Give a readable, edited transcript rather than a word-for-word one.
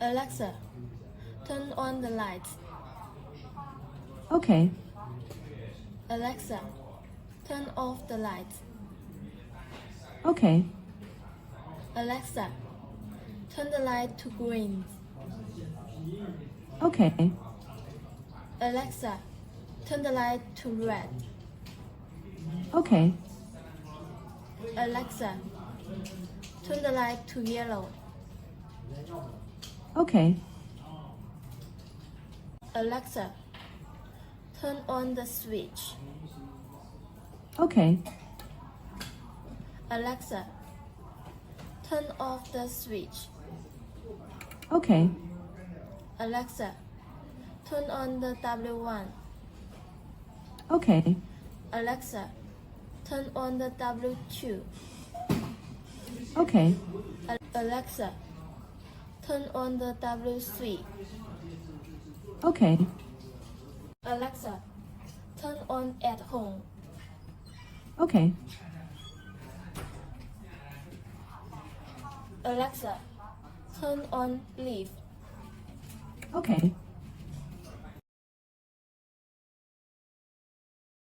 Alexa, turn on the lights. Okay. Alexa, turn off the lights. Okay. Alexa, turn the light to green. Okay. Alexa, turn the light to red. Okay. Alexa, turn the light to yellow. Okay. Alexa, turn on the switch. Okay. Alexa, turn off the switch. Okay. Alexa, turn on the W1. Okay. Alexa, turn on the W2. Okay. Alexa, turn on the W3. Okay. Alexa, turn on at home. Okay. Alexa, turn on leave. Okay.